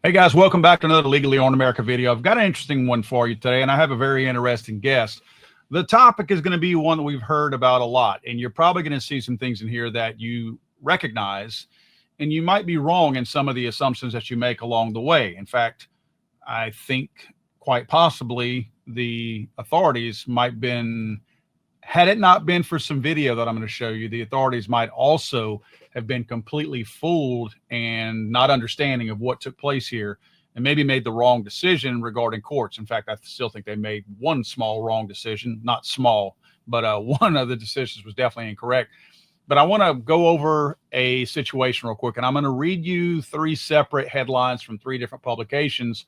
Hey guys, welcome back to another Legally on America video. I've got an interesting one for you today, and I have a very interesting guest. The topic is going to be one that we've heard about a lot, and you're probably going to see some things in here that you recognize, and you might be wrong in some of the assumptions that you make along the way. In fact, I think quite possibly the authorities might been, had it not been for some video that I'm going to show you, the authorities might also have been completely fooled and not understanding of what took place here, and maybe made the wrong decision regarding courts. In fact, I still think they made one small wrong decision, not small, but one of the decisions was definitely incorrect. But I want to go over a situation real quick, and I'm going to read you three separate headlines from three different publications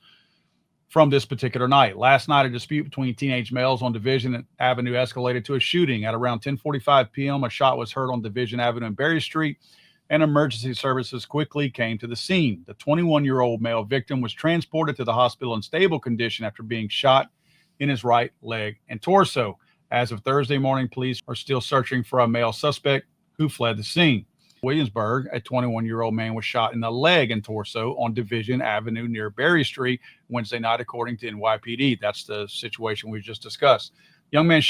from this particular night. Last night, a dispute between teenage males on Division Avenue escalated to a shooting. At around 10:45 p.m., a shot was heard on Division Avenue and Berry Street, and emergency services quickly came to the scene. The 21-year-old male victim was transported to the hospital in stable condition after being shot in his right leg and torso. As of Thursday morning, police are still searching for a male suspect who fled the scene. Williamsburg, a 21-year-old man was shot in the leg and torso on Division Avenue near Berry Street Wednesday night, according to NYPD. That's the situation we just discussed. Young man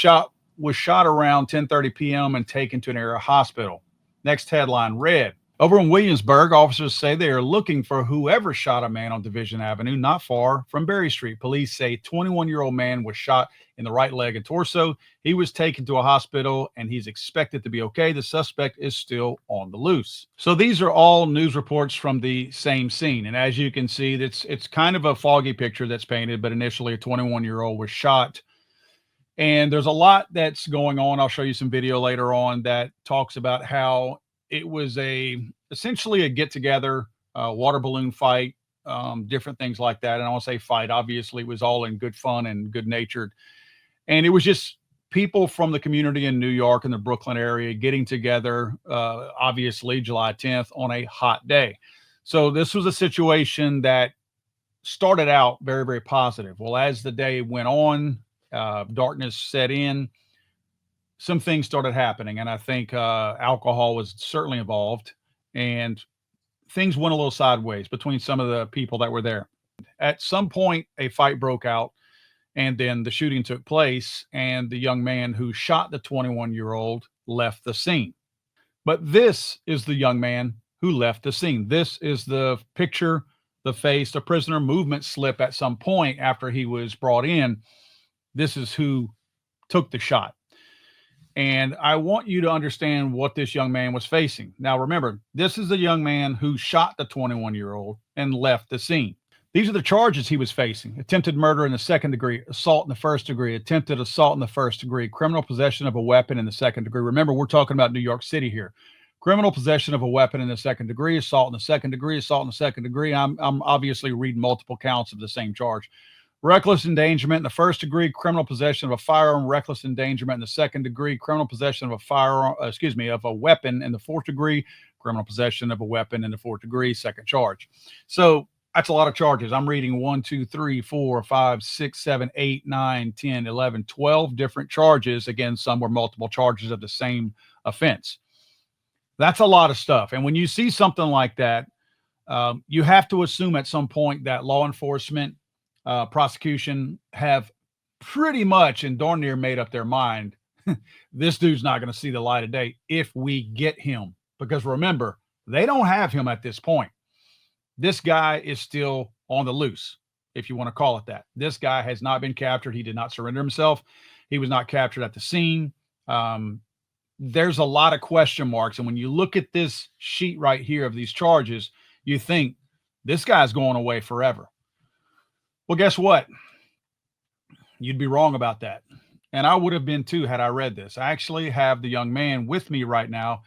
was shot around 10:30 p.m. and taken to an area hospital. Next headline read, over in Williamsburg, officers say they are looking for whoever shot a man on Division Avenue, not far from Berry Street. Police say a 21-year-old man was shot in the right leg and torso. He was taken to a hospital and he's expected to be okay. The suspect is still on the loose. So these are all news reports from the same scene. And as you can see, it's kind of a foggy picture that's painted, but initially a 21-year-old was shot. And there's a lot that's going on. I'll show you some video later on that talks about how it was essentially a get-together, water balloon fight, different things like that. And I want to say fight, obviously it was all in good fun and good natured. And it was just people from the community in New York and the Brooklyn area getting together, obviously July 10th on a hot day. So this was a situation that started out very, very positive. Well, as the day went on, darkness set in, some things started happening, and I think alcohol was certainly involved, and things went a little sideways between some of the people that were there. At some point, a fight broke out, and then the shooting took place, and the young man who shot the 21-year-old left the scene. But this is the young man who left the scene. This is the picture, the face, the prisoner movement slip at some point after he was brought in. This is who took the shot. And I want you to understand what this young man was facing. Now, remember, this is a young man who shot the 21-year-old and left the scene. These are the charges he was facing: attempted murder in the second degree, assault in the first degree, attempted assault in the first degree, criminal possession of a weapon in the second degree. Remember, we're talking about New York City here. Criminal possession of a weapon in the second degree, assault in the second degree, assault in the second degree. I'm obviously reading multiple counts of the same charge. Reckless endangerment in the first degree, criminal possession of a firearm, reckless endangerment in the second degree, criminal possession of a firearm, of a weapon in the fourth degree, criminal possession of a weapon in the fourth degree, second charge. So that's a lot of charges. I'm reading 1, 2, 3, 4, 5, 6, 7, 8, 9, 10, 11, 12 different charges. Again, some were multiple charges of the same offense. That's a lot of stuff. And when you see something like that, you have to assume at some point that law enforcement, prosecution have pretty much and darn near made up their mind. This dude's not going to see the light of day if we get him, because remember, they don't have him at this point. This guy is still on the loose, if you want to call it that. This guy has not been captured. He did not surrender himself. He was not captured at the scene. There's a lot of question marks. And when you look at this sheet right here of these charges, you think this guy's going away forever. Well, guess what? You'd be wrong about that. And I would have been too had I read this. I actually have the young man with me right now.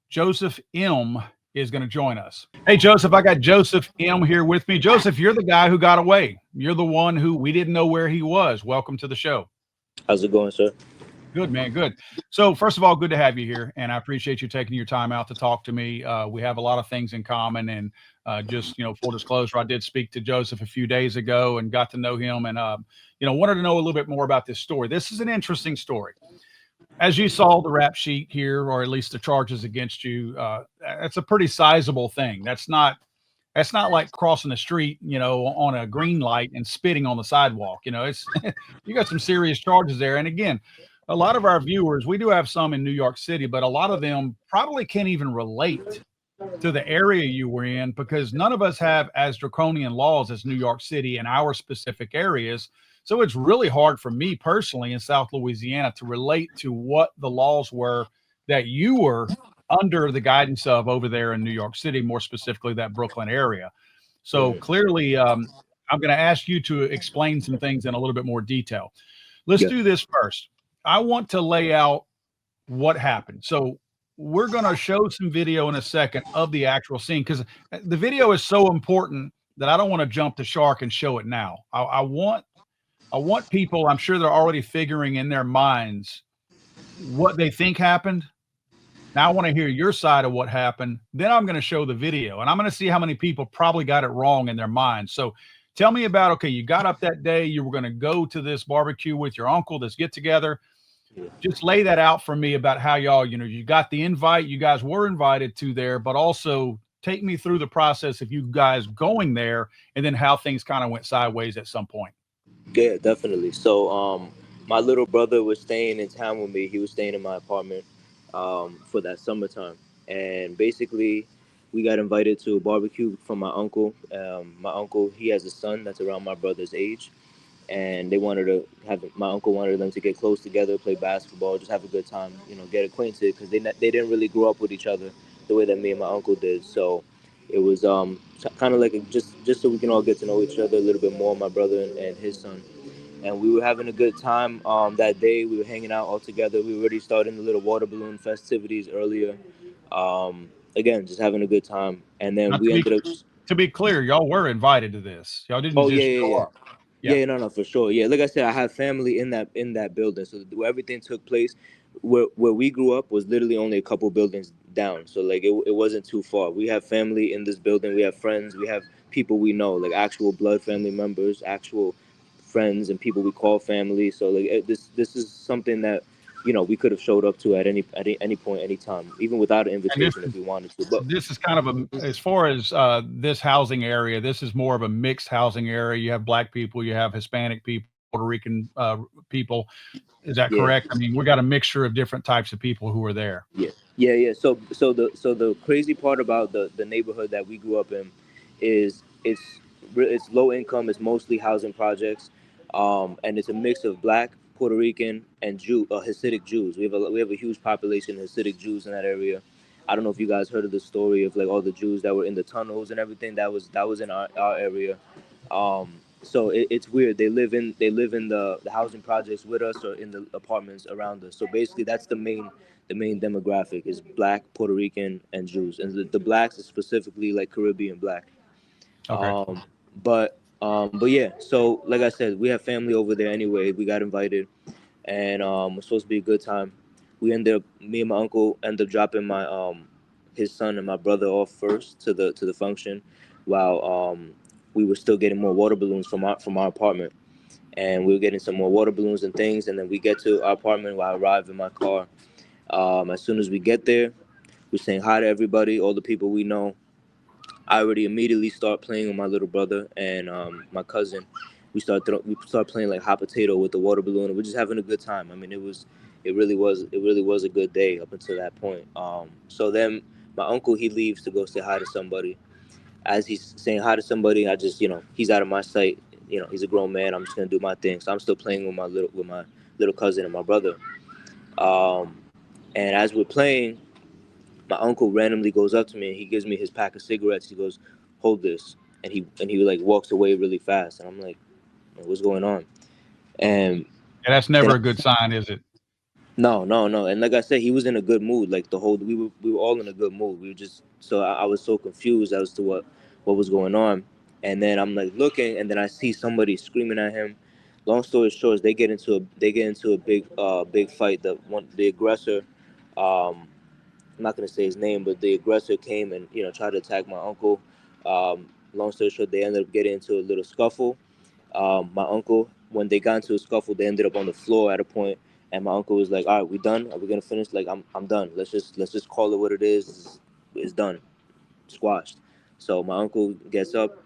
Joseph M. is going to join us. Hey, Joseph, I got Joseph M. here with me. Joseph, you're the guy who got away. You're the one who we didn't know where he was. Welcome to the show. How's it going, sir? Good, man. Good. So first of all, good to have you here. And I appreciate you taking your time out to talk to me. We have a lot of things in common, and just, full disclosure, I did speak to Joseph a few days ago and got to know him, and, wanted to know a little bit more about this story. This is an interesting story. As you saw the rap sheet here, or at least the charges against you, that's a pretty sizable thing. That's not That's not like crossing the street, on a green light and spitting on the sidewalk. It's you got some serious charges there. And again, a lot of our viewers, we do have some in New York City, but a lot of them probably can't even relate to the area you were in because none of us have as draconian laws as New York City in our specific areas. So it's really hard for me personally in South Louisiana to relate to what the laws were that you were under the guidance of over there in New York City, more specifically that Brooklyn area. So Mhm. clearly, I'm going to ask you to explain some things in a little bit more detail. Let's Yeah. do this first. I want to lay out what happened. So we're going to show some video in a second of the actual scene because the video is so important that I don't want to jump the shark and show it now. I want people. I'm sure they're already figuring in their minds what they think happened. Now I want to hear your side of what happened. Then I'm going to show the video, and I'm going to see how many people probably got it wrong in their minds. So tell me about, okay, you got up that day, you were going to go to this barbecue with your uncle, this get together. Yeah. Just lay that out for me about how y'all, you got the invite, you guys were invited to there, but also take me through the process of you guys going there and then how things kind of went sideways at some point. Yeah, definitely. So, my little brother was staying in town with me. He was staying in my apartment, for that summertime, and basically, we got invited to a barbecue from my uncle. My uncle, he has a son that's around my brother's age, and they wanted to have my uncle wanted them to get close together, play basketball, just have a good time, get acquainted because they didn't really grow up with each other the way that me and my uncle did. So it was kind of like just so we can all get to know each other a little bit more, my brother and his son. And we were having a good time that day. We were hanging out all together. We were already starting the little water balloon festivities earlier. Again, just having a good time, and then Now, we ended up. to be clear, y'all were invited to this. Y'all didn't Oh, yeah, just yeah, show yeah. up. Yeah. Yeah, no, no, for sure. Yeah, like I said, I have family in that building, so where everything took place, where we grew up was literally only a couple buildings down. So like it wasn't too far. We have family in this building. We have friends. We have people we know, like actual blood family members, actual friends, and people we call family. So like this is something that we could have showed up to at any point, any time, even without an And this invitation if is we wanted to. But this is kind of as far as this housing area, this is more of a mixed housing area. You have black people, you have Hispanic people, Puerto Rican people. Is that yeah. correct? I mean, we got a mixture of different types of people who are there. Yeah, yeah, yeah. So the crazy part about the neighborhood that we grew up in is it's low income. It's mostly housing projects, and it's a mix of black, Puerto Rican, and Hasidic Jews. We have a huge population of Hasidic Jews in that area. I don't know if you guys heard of the story of like all the Jews that were in the tunnels and everything. That was in our area. So it's weird. They live in the housing projects with us or in the apartments around us. So basically, that's the main demographic is black, Puerto Rican, and Jews, and the blacks is specifically like Caribbean black. Okay. But yeah. So like I said, we have family over there anyway. We got invited, and it's supposed to be a good time. Me and my uncle ended up dropping my his son and my brother off first to the function, while we were still getting more water balloons from our apartment, and we were getting some more water balloons and things, and then we get to our apartment. While I arrive in my car, as soon as we get there, we're saying hi to everybody, all the people we know. I already immediately start playing with my little brother and my cousin. We start playing like hot potato with the water balloon, and we're just having a good time. I mean, it really was a good day up until that point. So then my uncle, he leaves to go say hi to somebody. As he's saying hi to somebody, I just he's out of my sight. He's a grown man. I'm just gonna do my thing. So I'm still playing with my little cousin and my brother. Um, and as we're playing, my uncle randomly goes up to me and he gives me his pack of cigarettes. He goes, "Hold this," and he like walks away really fast. And I'm like, "What's going on?" And And that's then never a good sign, is it? no, no, no. And like I said, he was in a good mood. Like we were all in a good mood. We were just so I was so confused as to what was going on. And then I'm like looking, and then I see somebody screaming at him. Long story short, is they get into a big fight. The aggressor, um, I'm not gonna say his name, but the aggressor came and tried to attack my uncle. Long story short, they ended up getting into a little scuffle. My uncle, when they got into a scuffle, they ended up on the floor at a point, and my uncle was like, "All right, we done? Are we gonna finish? Like, I'm done. Let's just call it what it is. It's done, squashed." So my uncle gets up.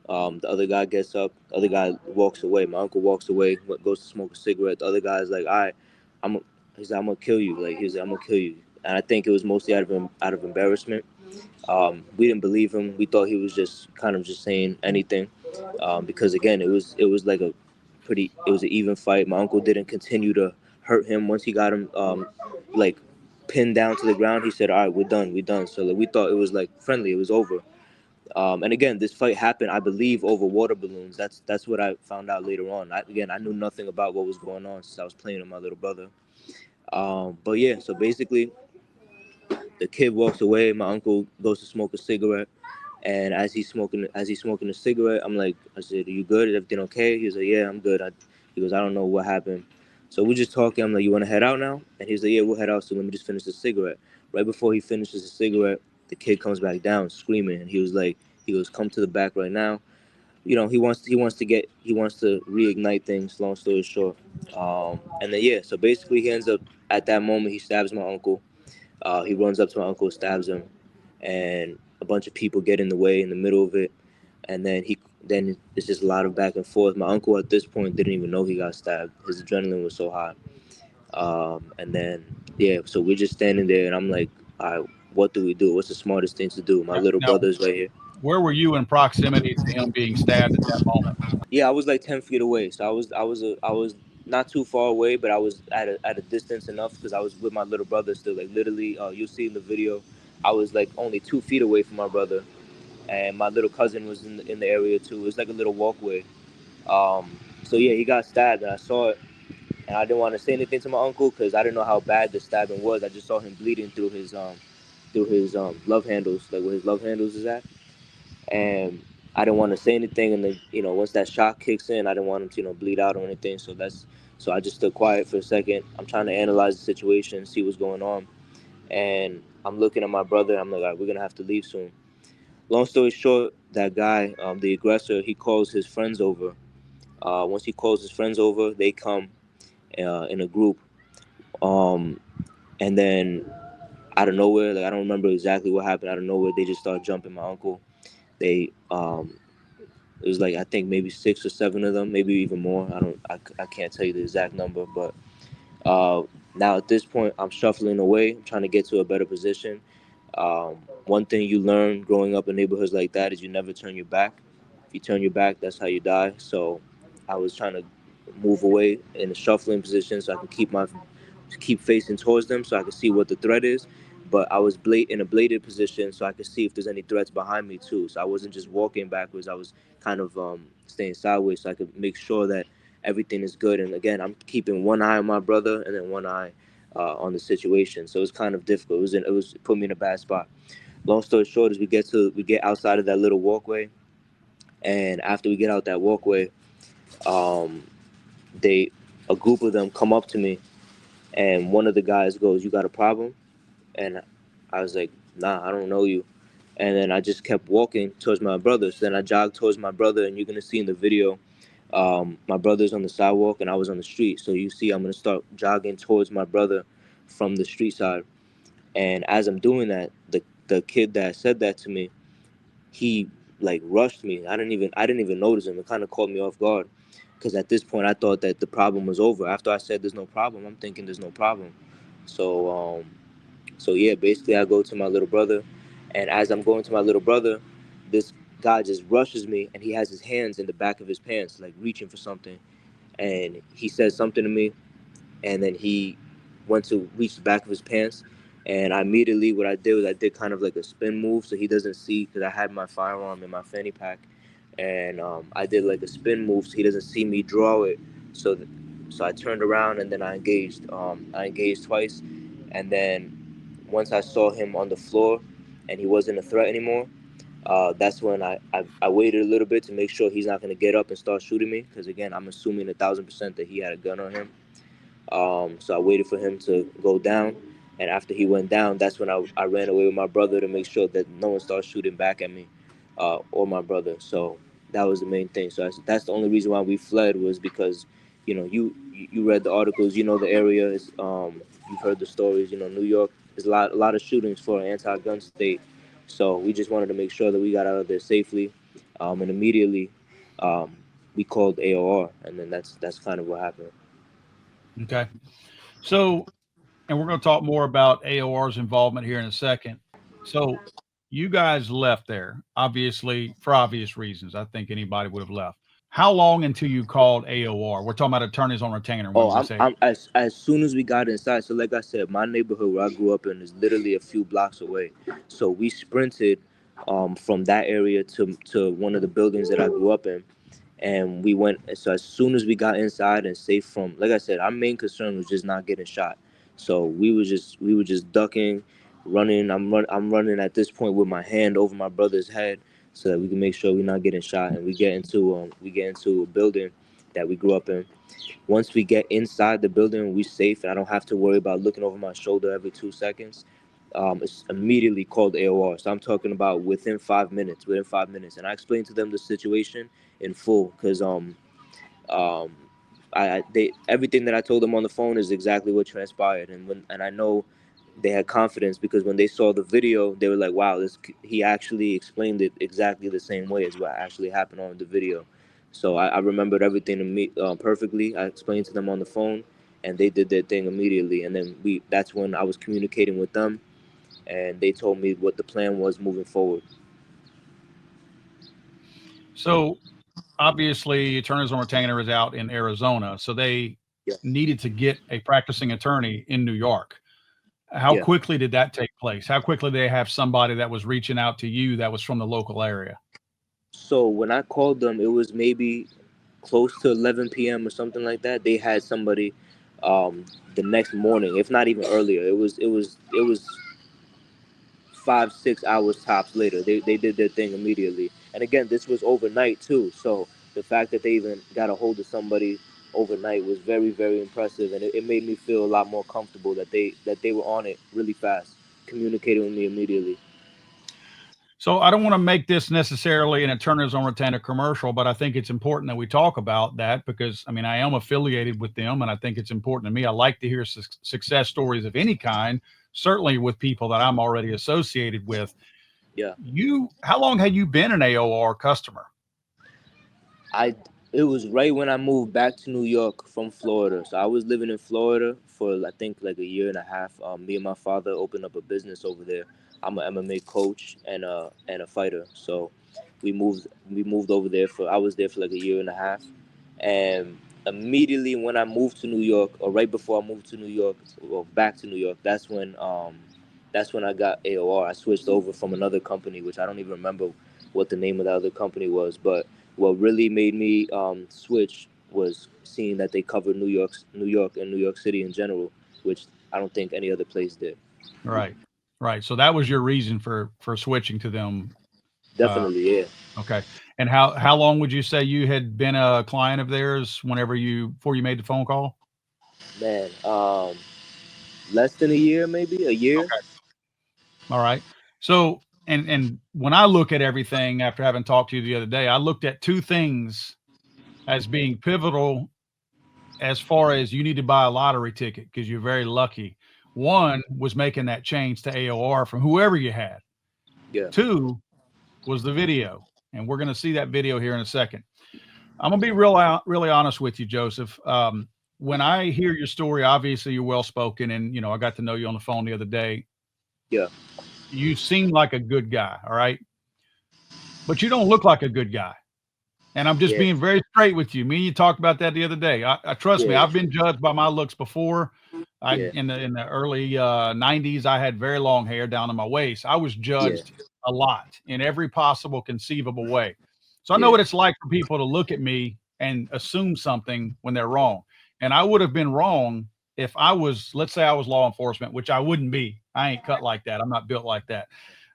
The other guy gets up. The other guy walks away. My uncle walks away, goes to smoke a cigarette. The other guy's like, "All right, I'm." He's like, "I'm gonna kill you." Like he's like, "I'm gonna kill you." And I think it was mostly out of embarrassment. We didn't believe him. We thought he was just kind of just saying anything, because again, it was like a it was an even fight. My uncle didn't continue to hurt him once he got him like pinned down to the ground. He said, "All right, we're done." So like, we thought it was like friendly. It was over. And again, this fight happened, I believe, over water balloons. That's what I found out later on. I knew nothing about what was going on since I was playing with my little brother. But yeah, so basically, the kid walks away. My uncle goes to smoke a cigarette, and as he's smoking a cigarette, I said, "Are you good? Is everything okay?" He was like, "Yeah, I'm good." He goes, "I don't know what happened." So we're just talking. I'm like, "You want to head out now?" And he's like, "Yeah, we'll head out. So let me just finish the cigarette." Right before he finishes the cigarette, the kid comes back down screaming, and he goes, "Come to the back right now." He wants to reignite things. Long story short, and then yeah, so basically he ends up at that moment he stabs my uncle. He runs up to my uncle, stabs him, and a bunch of people get in the way in the middle of it, and then it's just a lot of back and forth. My uncle at this point didn't even know he got stabbed. His adrenaline was so high, and then yeah, so we're just standing there, and I'm like, all right, what do we do? What's the smartest thing to do? My little Now, brother's right here. where were you in proximity to him being stabbed at that moment? Yeah, I was like 10 feet away, so I was not too far away, but I was at a distance enough because I was with my little brother still. Like literally, you'll see in the video, I was like only 2 feet away from my brother, and my little cousin was in the area too. It was like a little walkway. So yeah, he got stabbed, and I saw it, and I didn't want to say anything to my uncle because I didn't know how bad the stabbing was. I just saw him bleeding through his love handles, like where his love handles is at, and I didn't want to say anything. And then once that shock kicks in, I didn't want him to bleed out or anything. So I just stood quiet for a second. I'm trying to analyze the situation, see what's going on, and I'm looking at my brother. I'm like, all right, we're gonna have to leave soon. Long story short, that guy, the aggressor, he calls his friends over. Once he calls his friends over, they come in a group, um, and then out of nowhere, like I don't remember exactly what happened. Out of nowhere, they just start jumping my uncle. They It was like I think maybe 6 or 7 of them, maybe even more. I can't tell you the exact number, but uh, now at this point, I'm shuffling away. I'm trying to get to a better position. One thing you learn growing up in neighborhoods like that is you never turn your back. If you turn your back, that's how you die. So I was trying to move away in a shuffling position so I can keep facing towards them so I could see what the threat is. But I was in a bladed position so I could see if there's any threats behind me too. So I wasn't just walking backwards. I was kind of staying sideways so I could make sure that everything is good. And again, I'm keeping one eye on my brother and then one eye on the situation. So it was kind of difficult. It put me in a bad spot. Long story short is we get outside of that little walkway, and after we get out that walkway, um, they a group of them come up to me, and one of the guys goes, "You got a problem?" And I was like, "Nah, I don't know you." And then I just kept walking towards my brother. So then I jogged towards my brother, and you're gonna see in the video, my brother's on the sidewalk and I was on the street. So you see, I'm gonna start jogging towards my brother from the street side. And as I'm doing that, the kid that said that to me, he like rushed me. I didn't even notice him. It kind of caught me off guard, because at this point I thought that the problem was over. After I said there's no problem, I'm thinking there's no problem. So so yeah, basically I go to my little brother, and as I'm going to my little brother, this guy just rushes me, and he has his hands in the back of his pants, like reaching for something, and he says something to me, and then he went to reach the back of his pants, and I immediately what I did was I did kind of like a spin move so he doesn't see, because I had my firearm in my fanny pack, and I did like a spin move so he doesn't see me draw it. So so I turned around and then I engaged. I engaged twice, and then once I saw him on the floor and he wasn't a threat anymore, that's when I waited a little bit to make sure he's not going to get up and start shooting me, because again I'm assuming 1,000% that he had a gun on him. So I waited for him to go down, and after he went down, that's when I ran away with my brother to make sure that no one started shooting back at me, or my brother. So that was the main thing. So that's the only reason why we fled, was because, you read the articles, the area is, you've heard the stories. New York is a lot of shootings for an anti-gun state. So we just wanted to make sure that we got out of there safely, and immediately um, we called AOR, and then that's kind of what happened. Okay. So, and we're going to talk more about AOR's involvement here in a second. So, you guys left there, obviously, for obvious reasons. I think anybody would have left. How long until you called AOR? We're talking about attorneys on retainer when Oh, we say, I'm as soon as we got inside. So like I said, my neighborhood where I grew up in is literally a few blocks away. So we sprinted from that area to one of the buildings that I grew up in, and we went. So as soon as we got inside and safe from, like I said, our main concern was just not getting shot. So we were just ducking, running. I'm running at this point with my hand over my brother's head so that we can make sure we're not getting shot. And we get into a building that we grew up in. Once we get inside the building, we safe, and I don't have to worry about looking over my shoulder every 2 seconds. It's immediately called AOR. So I'm talking about within 5 minutes. Within 5 minutes, and I explained to them the situation in full because um, they everything that I told them on the phone is exactly what transpired, and I know they had confidence because when they saw the video, they were like, "Wow, this he actually explained it exactly the same way as what actually happened on the video." So I remembered everything to me perfectly. I explained to them on the phone, and they did their thing immediately. And then that's when I was communicating with them, and they told me what the plan was moving forward. so obviously, attorneys on retainer is out in Arizona. So, they Yeah, needed to get a practicing attorney in New York. How yeah. quickly did that take place? How quickly did they have somebody that was reaching out to you that was from the local area? So when I called them, it was maybe close to 11 p.m. or something like that. They had somebody the next morning, if not even earlier. It was 5 6 hours tops later. They did their thing immediately. And again, this was overnight too. So the fact that they even got a hold of somebody overnight was very very impressive, and it made me feel a lot more comfortable that they were on it really fast, communicating with me immediately. So I don't want to make this necessarily an attorneys on retainer commercial, but I think it's important that we talk about that because I mean I am affiliated with them, and I think it's important to me. I like to hear success stories of any kind, certainly with people that I'm already associated with. Yeah. How long had you been an AOR customer? I It was right when I moved back to New York from Florida. So I was living in Florida for I think like a year and a half. Me and my father opened up a business over there. I'm an MMA coach and a fighter. So we moved over there for I was there for like a year and a half, and immediately when I moved to New York, or right before I moved to New York, or back to New York, that's when I got AOR. I switched over from another company, which I don't even remember what the name of the other company was, but what really made me switch was seeing that they covered New York, and New York City in general, which I don't think any other place did. Right, right. So that was your reason for switching to them. Uh, Definitely, yeah, okay. And how long would you say you had been a client of theirs whenever you before you made the phone call? man. Less than a year, maybe a year. Okay. All right. So, and when I look at everything after having talked to you the other day, I looked at two things as being pivotal as far as you need to buy a lottery ticket because you're very lucky. One was making that change to AOR from whoever you had. Yeah, Two was the video, and we're going to see that video here in a second. I'm going to be really honest with you, Joseph. When I hear your story, obviously you're well spoken, and I got to know you on the phone the other day. yeah, You seem like a good guy, all right, but you don't look like a good guy. And I'm just yeah, being very straight with you. Me and you talked about that the other day. I trust me. yeah, I've been judged by my looks before. I yeah, in the early '90s, I had very long hair down to my waist. I was yeah, judged a lot in every possible conceivable way. So I know yeah, what it's like for people to look at me and assume something when they're wrong. And I would have been wrong if I was, let's say, I was law enforcement, which I wouldn't be. I ain't cut like that. I'm not built like that.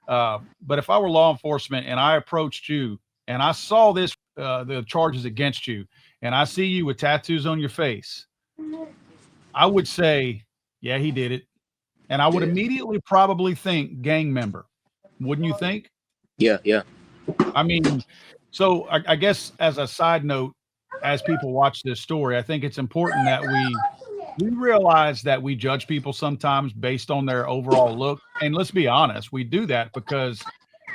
But if I were law enforcement and I approached you and I saw the charges against you, and I see you with tattoos on your face, I would say, yeah, he did it. And I would yeah, immediately probably think gang member. Wouldn't you think? yeah, yeah, I mean, so I guess as a side note, as people watch this story, I think it's important that we realize that we judge people sometimes based on their overall look. And let's be honest, we do that because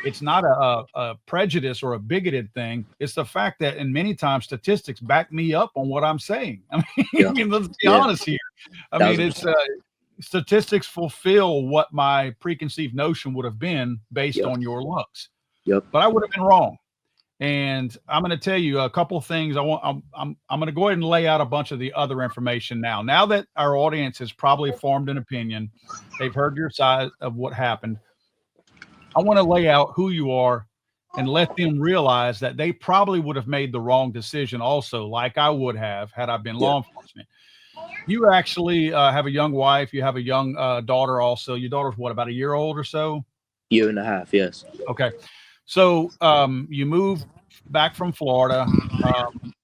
It's not a prejudice or a bigoted thing. It's the fact that, in many times, statistics back me up on what I'm saying. I Yeah, mean, let's be yeah, honest here. I mean, thousand it's percent. statistics fulfill what my preconceived notion would have been based Yep, on your looks, yep. but I would have been wrong. And I'm going to tell you a couple things. I'm going to go ahead and lay out a bunch of the other information now. Now that our audience has probably formed an opinion, they've heard your side of what happened. I want to lay out who you are and let them realize that they probably would have made the wrong decision also, like I would have had I been Yeah, law enforcement. You actually have a young wife. You have a young daughter also. Your daughter's what, about a year old or so? year and a half. Yes. Okay. So you moved back from Florida.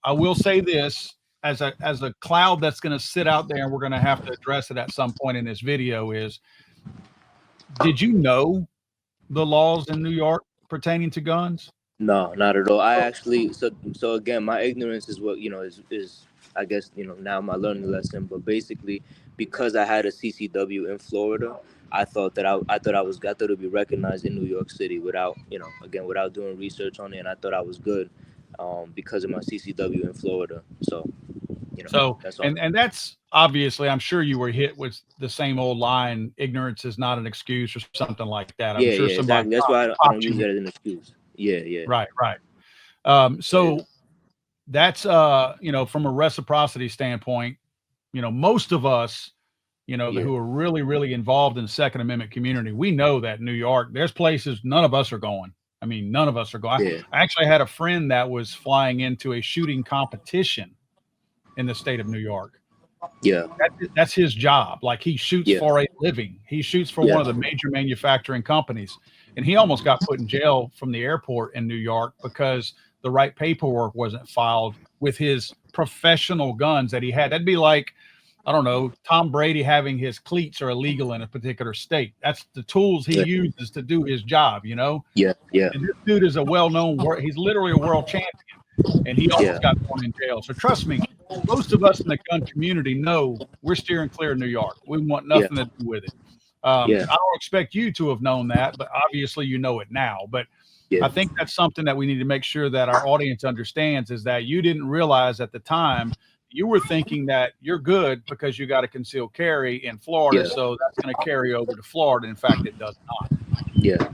I will say this as a cloud that's going to sit out there, and we're going to have to address it at some point in this video is, did you know the laws in New York pertaining to guns? No, not at all. I actually, so again, my ignorance is what, is I guess, now my learning lesson. But basically, because I had a CCW in Florida, I thought it'd be recognized in New York City without, again, without doing research on it, and I thought I was good, because of my CCW in Florida. So, So, that's all. and that's obviously, I'm sure you were hit with the same old line, ignorance is not an excuse or something like that. I'm Yeah, sure yeah, somebody exactly. That's why I don't popped use you. that as an excuse. Yeah, yeah, Right, right. yeah, So that's from a reciprocity standpoint, most of us, yeah, who are really, really involved in the Second Amendment community, we know that New York, there's places none of us are going. I mean, none of us are going. yeah, I actually had a friend that was flying into a shooting competition in the state of New York. yeah, That's his job. Like, he shoots yeah, for a living. He shoots for one yeah, of the major manufacturing companies, and he almost got put in jail from the airport in New York because the right paperwork wasn't filed with his professional guns that he had. That'd be like, I don't know, Tom Brady having his cleats are illegal in a particular state. That's the tools he yeah, uses to do his job. yeah, yeah, And this dude is a well-known. He's literally a world champion, and he yeah, almost got thrown in jail. So trust me, most of us in the gun community know we're steering clear of New York. We want yeah, nothing to do with it. yeah, I don't expect you to have known that, but obviously you know it now. But yeah, I think that's something that we need to make sure that our audience understands, is that you didn't realize at the time, you were thinking that you're good because you got a concealed carry in Florida, yeah, so that's going to carry over to Florida. In fact, it does not. yeah.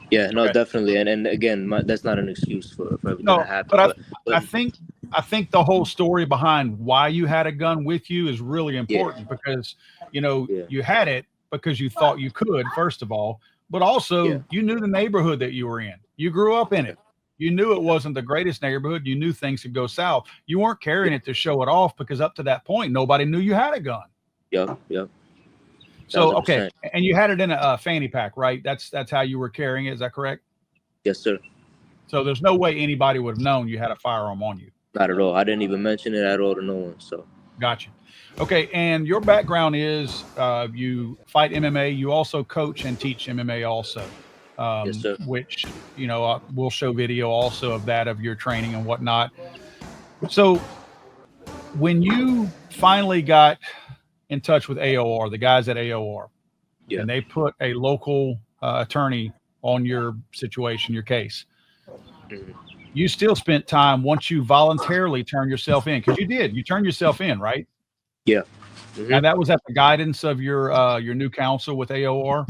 Yeah, no, Okay. definitely, and again, that's not an excuse for everything that No, but happened, I but I think I think the whole story behind why you had a gun with you is really yeah, important, because yeah, you had it because you thought you could, first of all, but yeah, also you knew the neighborhood that you were in. You grew up in it. You knew it wasn't the greatest neighborhood. You knew things could go south. You weren't carrying yeah, it to show it off, because up to that point nobody knew you had a gun. yep, yep, So thousand okay, percent. and you had it in a fanny pack, right? That's how you were carrying it. Is that correct? Yes, sir. So there's no way anybody would have known you had a firearm on you. Not at all. I didn't even mention it at all to no one. So Gotcha. Okay, and your background is you fight MMA. You also coach and teach MMA also, yes, sir. which we'll show video also of that, of your training and whatnot. So when you finally got in touch with AOR, the guys at AOR, Yeah. and they put a local attorney on your situation, your case, Mhm. you still spent time once you voluntarily turned yourself in, because you did. You turned yourself in, right? Yeah. And Hmm. that was at the guidance of your new counsel with AOR?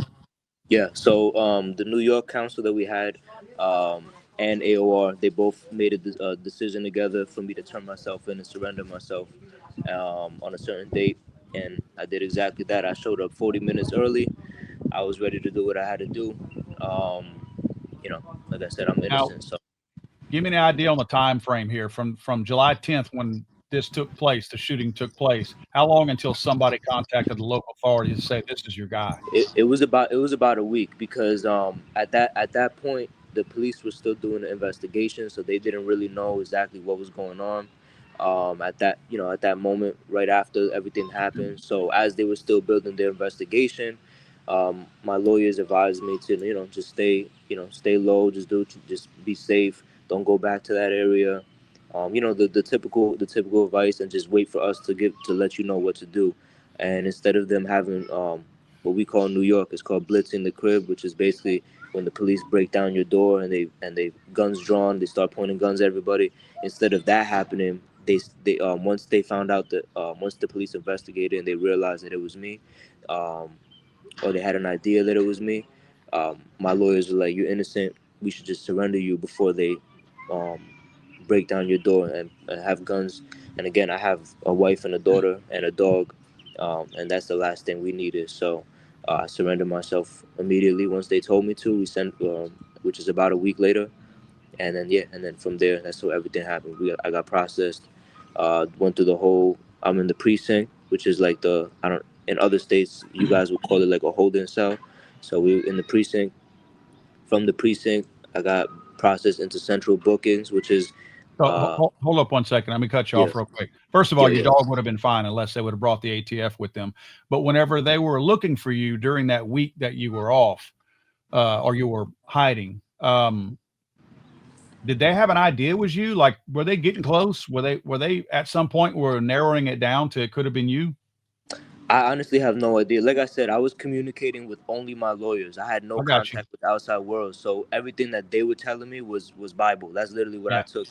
Yeah. So the New York council that we had, and AOR, they both made a decision together for me to turn myself in and surrender myself, on a certain date, and I did exactly that. I showed up 40 minutes early. I was ready to do what I had to do. Um, like I said, I'm Now, innocent. So give me an idea on the time frame here from July 10th, when this took place, the shooting took place. How long until somebody contacted the local authorities to say this is your guy? it was about a week, because at that point the police were still doing the investigation, so they didn't really know exactly what was going on, at that moment right after everything happened. So as they were still building their investigation, my lawyers advised me to, just stay low, just be safe, don't go back to that area, the typical advice, and just wait for us to let you know what to do. And instead of them having what we call in New York. It's called blitzing the crib, which is basically when the police break down your door and they guns drawn, they start pointing guns at everybody. Instead of that happening, they once they found out that once the police investigated and they realized that it was me, um, or they had an idea that it was me, my lawyers were like, "You're innocent. We should just surrender you before they um, break down your door and have guns." And again, I have a wife and a daughter and a dog, and that's the last thing we needed. So I surrendered myself immediately once they told me to. We sent, which is about a week later, and then yeah, and then from there, that's how everything happened. I got processed, went through the whole. I'm in the precinct, which is like the I don't in other states you guys would call it like a holding cell. So we in the precinct. From the precinct, I got processed into central bookings, which is So, uh hold up one second. Let me cut you yeah off real quick. First of all, yeah your yeah. dog would have been fine unless they would have brought the ATF with them. But whenever they were looking for you during that week that you were off, or you were hiding, did they have an idea it was you? Like, were they getting close? Were they at some point were narrowing it down to it could have been you? I honestly have no idea. Like I said, I was communicating with only my lawyers. I had no I got you. contact with the outside world. So everything that they were telling me was Bible. That's literally what I Yeah. took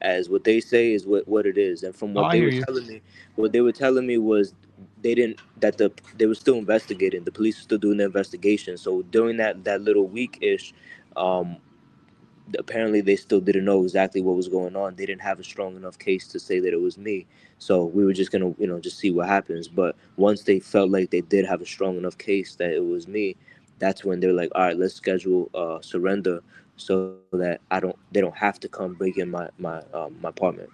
as what they say is what it is. And from No, what I they hear were you. telling me, what they were telling me was they didn't that they were still investigating. The police were still doing the investigation. So during that little week ish, um, apparently they still didn't know exactly what was going on. They didn't have a strong enough case to say that it was me. So we were just gonna, just see what happens. But once they felt like they did have a strong enough case that it was me, that's when they're like, all right, let's schedule surrender so that they don't have to come break in my apartment.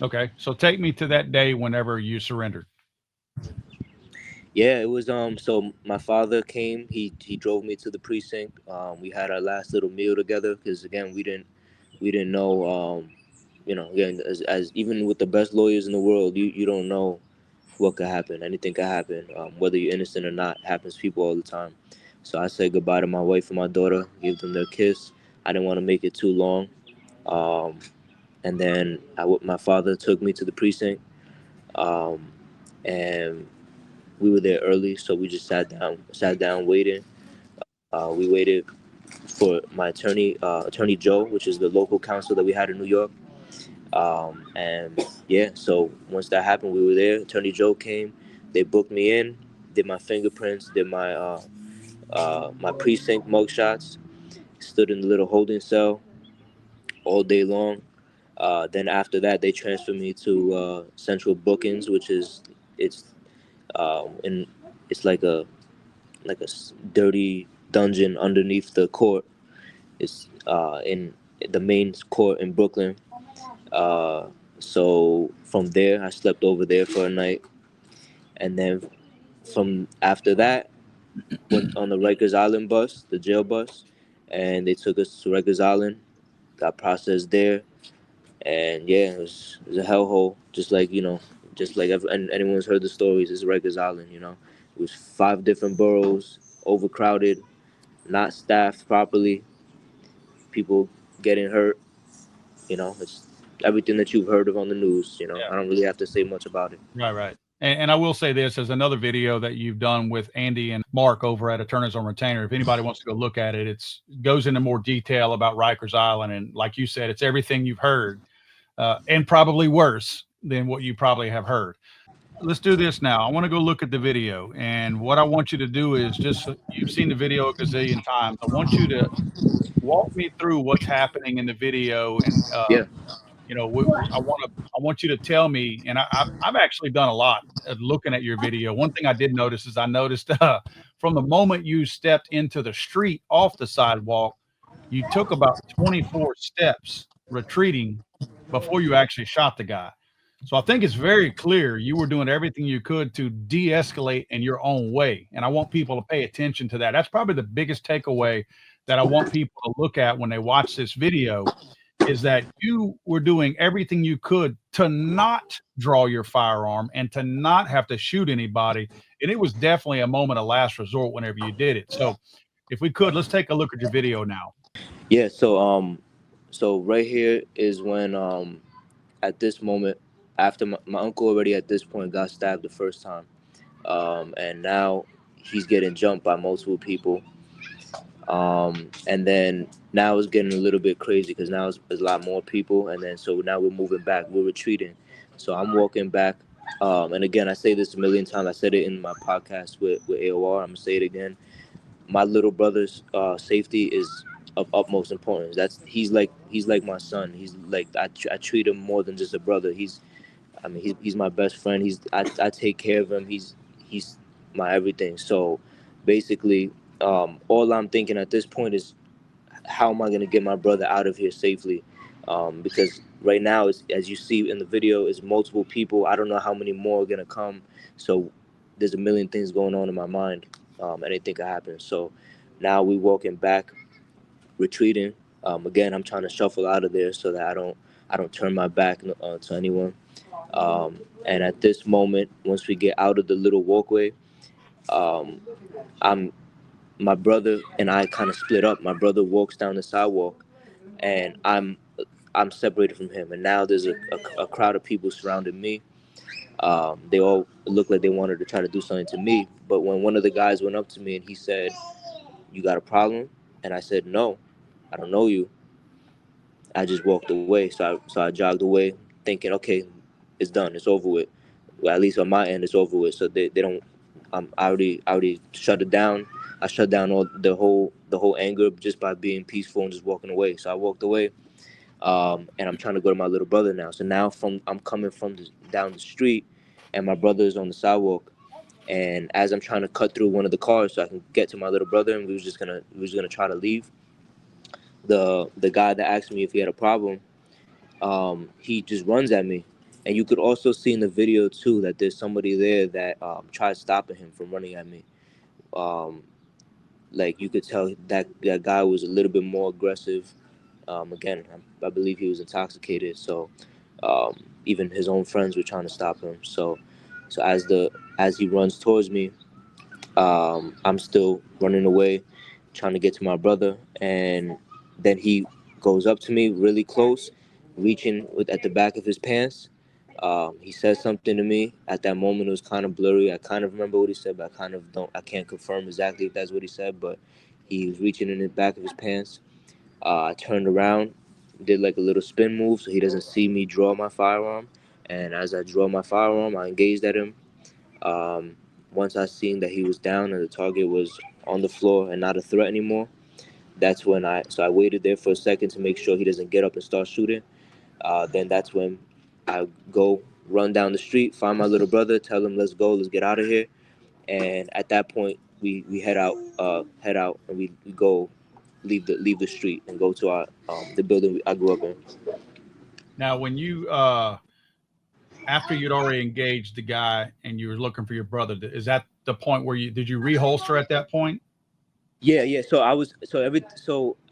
Okay. So take me to that day whenever you surrendered. Yeah, it was so my father came, he drove me to the precinct. We had our last little meal together because again we didn't know again as even with the best lawyers in the world, you don't know what could happen. Anything could happen, whether you're innocent or not. Happens to people all the time. So I said goodbye to my wife and my daughter, gave them their kiss. I didn't want to make it too long. Um, and then my father took me to the precinct, um, and we were there early, so we just sat down waiting. We waited for my attorney Joe, which is the local counsel that we had in New York. And yeah, so once that happened, we were there. Attorney Joe came. They booked me in, did my fingerprints, did my precinct mugshots, stood in the little holding cell all day long. Then after that, they transferred me to central bookings, which is it's in it's like a dirty dungeon underneath the court. It's in the main court in Brooklyn. Uh, so from there, I slept over there for a night, and then from after that, went on the Rikers Island bus, the jail bus, and they took us to Rikers Island. Got processed there, and yeah, it was a hellhole. Just like anyone's heard the stories. It's Rikers Island. It was 5 different boroughs, overcrowded, not staffed properly, people getting hurt. It's everything that you've heard of on the news. I don't really have to say much about it. Right, right. And I will say this as another video that you've done with Andy and Mark over at Attorneys on Retainer. If anybody wants to go look at it, it's goes into more detail about Rikers Island. And like you said, it's everything you've heard, and probably worse than what you probably have heard. Let's do this now. I want to go look at the video. And what I want you to do is just, you've seen the video a gazillion times. I want you to walk me through what's happening in the video and, Yeah, I want you to tell me, and I've actually done a lot of looking at your video. One thing I did notice is I noticed from the moment you stepped into the street off the sidewalk, you took about 24 steps retreating before you actually shot the guy. So I think it's very clear you were doing everything you could to de-escalate in your own way. And I want people to pay attention to that. That's probably the biggest takeaway that I want people to look at when they watch this video is that you were doing everything you could to not draw your firearm and to not have to shoot anybody. And it was definitely a moment of last resort whenever you did it. So if we could, let's take a look at your video now. yeah. So right here is when at this moment, after my uncle already at this point got stabbed the first time, and now he's getting jumped by multiple people. And then now it's getting a little bit crazy because now it's a lot more people. And then so now we're moving back, we're retreating. So I'm walking back. And again, I say this a million times. I said it in my podcast with AOR. I'm gonna say it again. My little brother's safety is of utmost importance. He's like my son. He's like I treat him more than just a brother. He's my best friend. I take care of him. He's my everything. So basically, all I'm thinking at this point is how am I going to get my brother out of here safely? Because right now, as you see in the video, is multiple people. I don't know how many more are going to come. So there's a million things going on in my mind. Anything could happen. So now we walking back, retreating. Again, I'm trying to shuffle out of there so that I don't turn my back to anyone. And at this moment, once we get out of the little walkway, um, I'm my brother and I kind of split up. My brother walks down the sidewalk, and I'm separated from him. And now there's a crowd of people surrounding me. They all look like they wanted to try to do something to me. But when one of the guys went up to me and he said, "You got a problem?" and I said, "No, I don't know you." I just walked away. So I jogged away, thinking, okay, it's done, it's over with. Well, at least on my end, it's over with. So they don't. I already shut it down. I shut down all the whole anger just by being peaceful and just walking away. So I walked away, and I'm trying to go to my little brother now. So now I'm coming from down the street, and my brother is on the sidewalk. And as I'm trying to cut through one of the cars so I can get to my little brother, and we was gonna try to leave. The guy that asked me if he had a problem, he just runs at me. And you could also see in the video too that there's somebody there that tried stopping him from running at me. Um, like you could tell that guy was a little bit more aggressive. Again, I believe he was intoxicated, so even his own friends were trying to stop him. So as he runs towards me, I'm still running away, trying to get to my brother, and then he goes up to me really close, reaching at the back of his pants. He says something to me. At that moment, it was kind of blurry. I kind of remember what he said, but I can't confirm exactly if that's what he said. But he was reaching in the back of his pants. I turned around, did like a little spin move so he doesn't see me draw my firearm. And as I draw my firearm, I engaged at him. Um, Once I seen that he was down and the target was on the floor and not a threat anymore, that's when I waited there for a second to make sure he doesn't get up and start shooting. Then that's when I go run down the street, find my little brother, tell him let's go, let's get out of here. And at that point, we head out, and we go leave the street and go to our the building I grew up in. Now, when you after you'd already engaged the guy and you were looking for your brother, is that the point where you reholster at that point? Yeah, yeah. So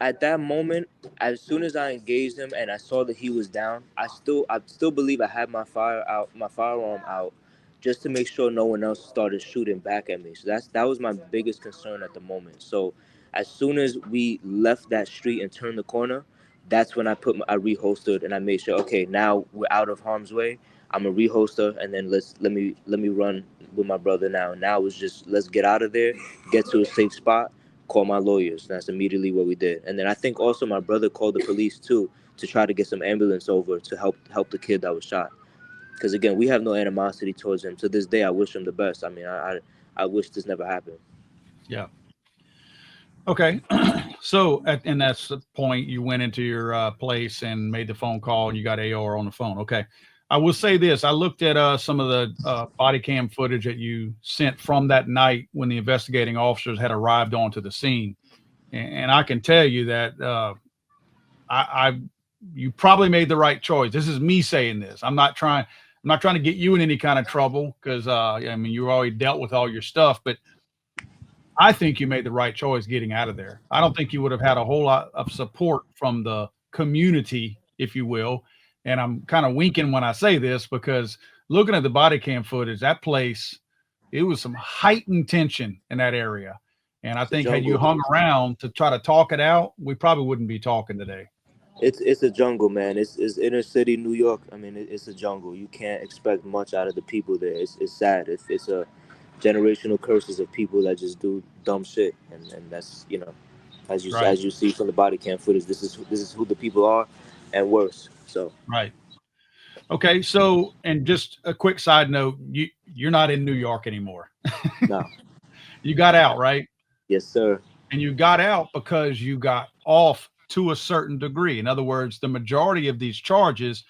at that moment, as soon as I engaged him and I saw that he was down, I still believe I had my firearm out, just to make sure no one else started shooting back at me. So that was my biggest concern at the moment. So as soon as we left that street and turned the corner, that's when I reholstered and I made sure, okay, now we're out of harm's way. I'm a reholster, and then let me run with my brother now. Now it's just let's get out of there, get to a safe spot, call my lawyers. That's immediately what we did. And then I think also my brother called the police too to try to get some ambulance over to help the kid that was shot. Because again, we have no animosity towards him. To this day, I wish him the best. I mean, I wish this never happened. Yeah. Okay. So, and that's the point you went into your place and made the phone call and you got AR on the phone. Okay. I will say this. I looked at some of the body cam footage that you sent from that night when the investigating officers had arrived onto the scene. And I can tell you that I you probably made the right choice. This is me saying this. I'm not trying to get you in any kind of trouble because I mean you already dealt with all your stuff, but I think you made the right choice getting out of there. I don't think you would have had a whole lot of support from the community, if you will. And I'm kind of winking when I say this because looking at the body cam footage, that place, it was some heightened tension in that area. And I It's a think had you jungle. hung around to try to talk it out, we probably wouldn't be talking today. It's a jungle, man. It's inner city New York. I mean, it's a jungle. You can't expect much out of the people there. It's sad. It's a generational curses of people that just do dumb shit, and that's, you know, Right. as you see from the body cam footage, this is who the people are, and worse. So Right. Okay. So, and just a quick side note, you're not in New York anymore. no, You got out, right? yes sir, And you got out because you got off to a certain degree. In other words, the majority of these charges,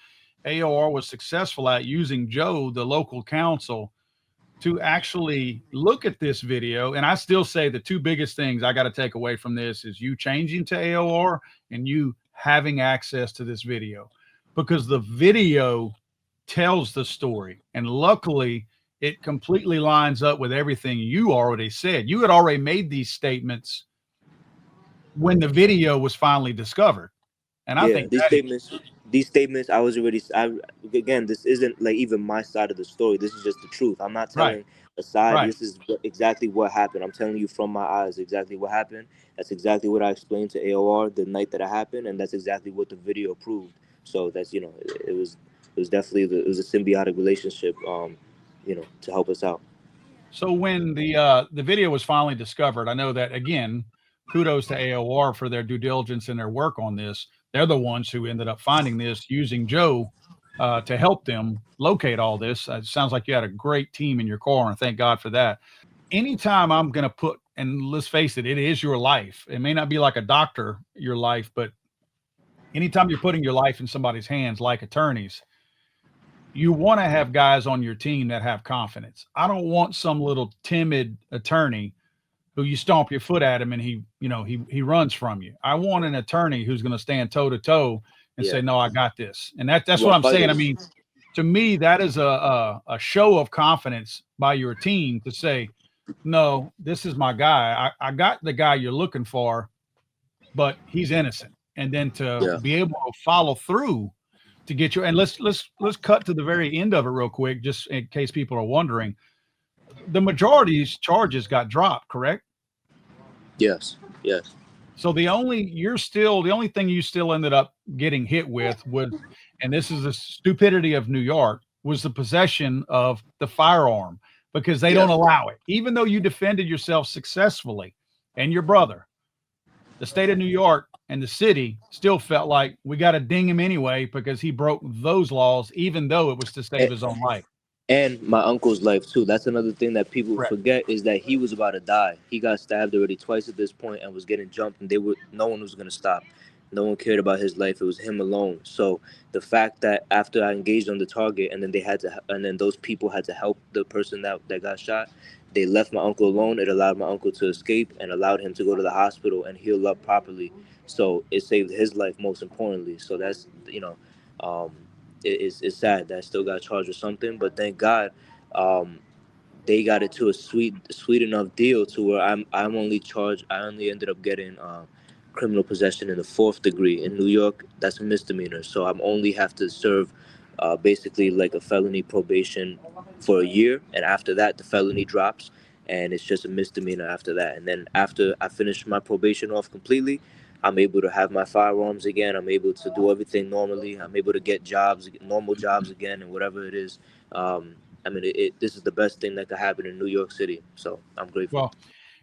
AOR was successful at using Joe, the local counsel, to actually look at this video. And I still say the two biggest things I got to take away from this is you changing to AOR and you having access to this video, because the video tells the story. And luckily, it completely lines up with everything you already said. You had already made these statements when the video was finally discovered. And I yeah. think that is These statements, I was already. Again, this isn't like even my side of the story. This is just the truth. I'm not right, telling a side. right. This is exactly what happened. I'm telling you from my eyes exactly what happened. That's exactly what I explained to AOR the night that it happened, and that's exactly what the video proved. So that's, you know, it was definitely it was a symbiotic relationship. You know, to help us out. So when the video was finally discovered, I know that again, kudos to AOR for their due diligence and their work on this. They're the ones who ended up finding this using Joe to help them locate all this. It sounds like you had a great team in your corner, and thank God for that. Anytime I'm going to put, and let's face it, it is your life. It may not be like a doctor, your life, but anytime you're putting your life in somebody's hands, like attorneys, you want to have guys on your team that have confidence. I don't want some little timid attorney who you stomp your foot at him and he runs from you. I want an attorney who's going to stand toe to toe and Yeah, say, "No, I got this." And that's you what want I'm saying. I fighters. mean, to me, that is a show of confidence by your team to say, "No, this is my guy. I got the guy you're looking for, but he's innocent." And then to Yeah, be able to follow through to get you. And let's cut to the very end of it real quick, just in case people are wondering. The majority of these charges got dropped, correct? yes, yes, So the only thing you still ended up getting hit with was, and this is the stupidity of New York, was the possession of the firearm, because they yeah. don't allow it. Even though you defended yourself successfully and your brother, the state of New York and the city still felt like we got to ding him anyway because he broke those laws, even though it was to save his own life. And my uncle's life too. That's another thing that people Correct. forget, is that he was about to die. He got stabbed already twice at this point and was getting jumped, and no one was gonna stop. No one cared about his life. It was him alone. So the fact that after I engaged on the target, and then and then those people had to help the person that got shot, they left my uncle alone. It allowed my uncle to escape and allowed him to go to the hospital and heal up properly. So it saved his life, most importantly. So that's, you know, um, it's sad that I still got charged with something, but thank God, um, they got it to a sweet enough deal to where I'm only charged. I only ended up getting criminal possession in the fourth degree. In New York, that's a misdemeanor, so I'm only have to serve basically like a felony probation for a year, and after that the felony drops, and it's just a misdemeanor after that. And then after I finish my probation off completely, I'm able to have my firearms again. I'm able to do everything normally. I'm able to get jobs, normal jobs again, and whatever it is. I mean, this is the best thing that could happen in New York City. So I'm grateful. Well,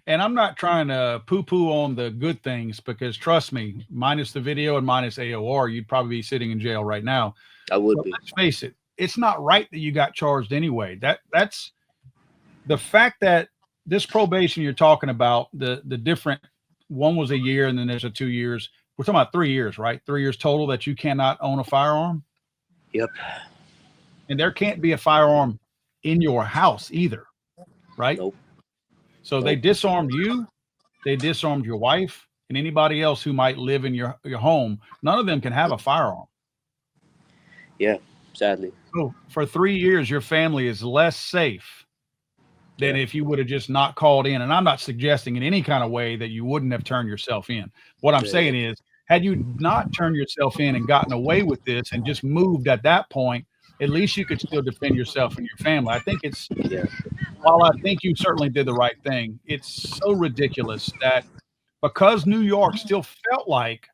and I'm not trying to poo-poo on the good things, because trust me, minus the video and minus AOR, you'd probably be sitting in jail right now. I would But be. let's face it, it's not right that you got charged anyway. That's the fact that this probation you're talking about, the different one was a year and then there's a 2 years. We're talking about 3 years, right? 3 years total that you cannot own a firearm. Yep. And there can't be a firearm in your house either, right? Nope. So they Nope. disarmed you, they disarmed your wife, and anybody else who might live in your home. None of them can have a firearm. Yeah. Sadly. So for 3 years, your family is less safe than Yeah. if you would have just not called in. And I'm not suggesting in any kind of way that you wouldn't have turned yourself in. What I'm Yeah. Yeah. saying is, had you not turned yourself in and gotten away with this and just moved at that point, at least you could still defend yourself and your family. I think it's, Yeah. while I think you certainly did the right thing, it's so ridiculous that because New York still felt like,